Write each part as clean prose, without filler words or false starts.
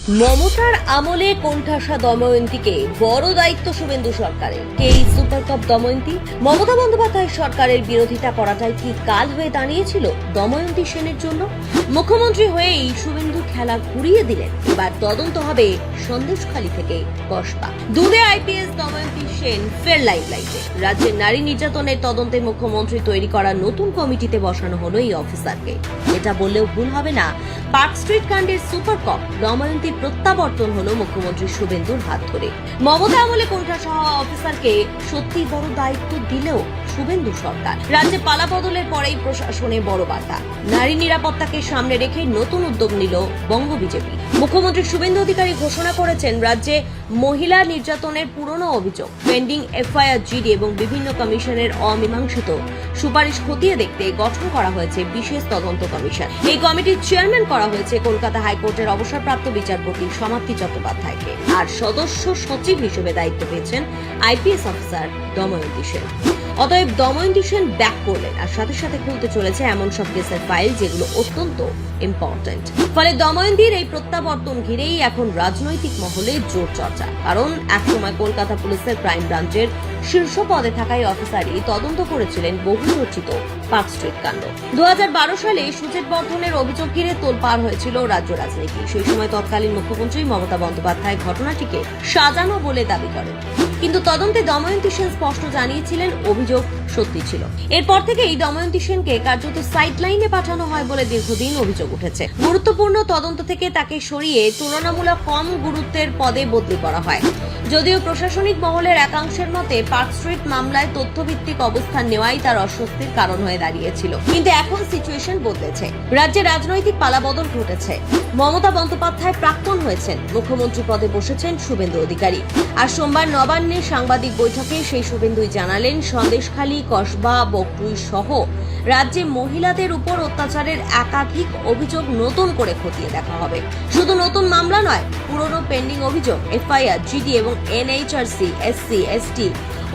মমতার আমলে কোণঠাসা দময়ন্তীকে বড় দায়িত্ব শুভেন্দু সরকারের। এই সুপার কাপ দময়ন্তী মমতা বন্দ্যোপাধ্যায় সরকারের বিরোধিতা করাটাই কি কাল হয়ে দাঁড়িয়েছিল দময়ন্তী সেনের জন্য? মুখ্যমন্ত্রী হয়েই শুভেন্দু খেলা ঘুরিয়ে দিলেন। এবার তদন্ত হবে সন্দেশখালী থেকে কসবা। দুধে আইপিএস দময়ন্তী সেন ফের লাইমলাইটে। রাজ্যের নারী নির্যাতনের তদন্তে মুখ্যমন্ত্রী তৈরি করা নতুন কমিটিতে বসানো হলো এই অফিসারকে। এটা বললেও ভুল হবে না, পার্ক স্ট্রিট কাণ্ডের সুপার কাপ দময়ন্তী প্রত্যাবর্তন হলো মুখ্যমন্ত্রী শুভেন্দুর হাত ধরে। মমতা আমলে কোণঠাসা হওয়া অফিসারকে সত্যি বড় দায়িত্ব দিলেও শুভেন্দু সরকার। রাজ্যে পালাবদলের পরেই প্রশাসনে বড় বার্তা। নারী নিরাপত্তাকে সামনে রেখে নতুন উদ্যোগ নিল বঙ্গ বিজেপি। মুখ্যমন্ত্রী শুভেন্দু অধিকারী ঘোষণা করেছেন, রাজ্যে মহিলা নির্যাতনের পুরনো অভিযোগ, পেন্ডিং এফআইআর, জিডি এবং বিভিন্ন কমিশনের অমীমাংসিত সুপারিশ খতিয়ে দেখতে গঠন করা হয়েছে বিশেষ তদন্ত কমিশন। এই কমিটির চেয়ারম্যান করা হয়েছে কলকাতা হাইকোর্টের অবসরপ্রাপ্ত বিচারপতি সমাপ্তি চট্টোপাধ্যায়কে। আর সদস্য সচিব হিসেবে দায়িত্ব পেয়েছেন আইপিএস অফিসার দময়ন্তী সেন। অতএব দময়ন্তী সেন ব্যাক করলেন, আর সাথে সাথে খুলতে চলেছে এমন সব কেসের ফাইল যেগুলো অত্যন্ত ইম্পর্টেন্ট। ফলে দময়ন্তীর এই প্রত্যাবর্তন ঘিরেই এখন রাজনৈতিক মহলে জোর চর্চা। কারণ একসময় কলকাতা পুলিশের ক্রাইম ব্রাঞ্চের শীর্ষ পদে থাকা এই অফিসারই তদন্ত করেছিলেন বহু চর্চিত পার্ক স্ট্রিট কাণ্ড। 2012 সালে সুজেত বর্ধনের অভিযোগ ঘিরে তোলপাড় হয়েছিল রাজ্য রাজনীতি। সেই সময় তৎকালীন মুখ্যমন্ত্রী মমতা বন্দ্যোপাধ্যায় ঘটনাটিকে সাজানো বলে দাবি করেন, কিন্তু তদন্তে দময়ন্তী সেন স্পষ্ট জানিয়েছিলেন অভিযোগ সত্যি ছিল। এরপর থেকে এই দময়ন্তী সেনকে কার্যত সাইডলাইনে পাঠানো হয় বলে দীর্ঘদিন অভিযোগ উঠেছে। গুরুত্বপূর্ণ তদন্ত থেকে তাকে সরিয়ে তুলনামূলক কম গুরুত্বের পদে বদলি করা হয়। যদিও প্রশাসনিক মহলের একাংশের মতে পার্ক স্ট্রিট মামলায় তথ্যভিত্তিক অবস্থান নেওয়াই তার অস্বস্তির কারণ হয়ে দাঁড়িয়েছিল। কিন্তু এখন সিচুয়েশন বদলেছে। রাজ্যে রাজনৈতিক পালাবদল ঘটেছে। মমতা বন্দ্যোপাধ্যায় প্রাক্তন হয়েছেন, মুখ্যমন্ত্রী পদে বসেছেন শুভেন্দু অধিকারী। আর সোমবার নবান্নে সাংবাদিক বৈঠকে সেই শুভেন্দুই জানালেন, সন্দেশখালী, কসবা, বকটুই সহ রাজ্যে মহিলাদের উপর অত্যাচারের একাধিক অভিযোগ নতুন করে খতিয়ে দেখা হবে। শুধু নতুন মামলা নয়, পুরনো পেন্ডিং অভিযোগ, এফআইআর, জিডি এবং এনএইচআরসি, এসসি, এসটি,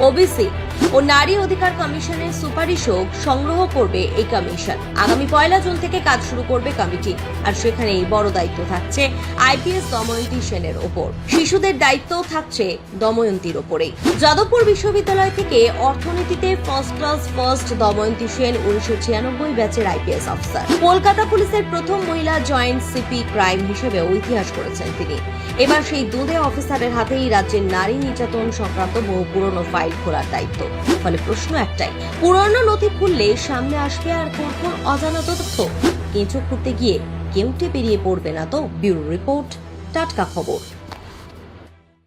ওবিসি ও নারী অধিকার কমিশনের সুপারিশও সংগ্রহ করবে এই কমিশন। আগামী 1 জুন থেকে কাজ শুরু করবে কমিটি। আর সেখানেই বড় দায়িত্ব থাকছে আইপিএস দময়ন্তী সেনের ওপর। শিশুদের দায়িত্বও থাকছে দময়ন্তীর ওপরেই। যাদবপুর বিশ্ববিদ্যালয় থেকে অর্থনীতিতে first class first Damayanti Sen 1996 ব্যাচের আইপিএস অফিসার। কলকাতা পুলিশের প্রথম মহিলা জয়েন্ট সিপি ক্রাইম হিসেবে ইতিহাস করেছেন তিনি। এবার সেই দুধে অফিসারের হাতেই রাজ্যের নারী নির্যাতন সংক্রান্ত বহু পুরনো ফাইল খোলার দায়িত্ব। ফলে প্রশ্ন একটাই, পুরনো নথি খুললে সামনে আসবে আর কোন অজানা তথ্য? কেঁচো খুঁড়তে গিয়ে কেউটে বেরিয়ে পড়বে না তো? ব্যুরো রিপোর্ট, টাটকা খবর।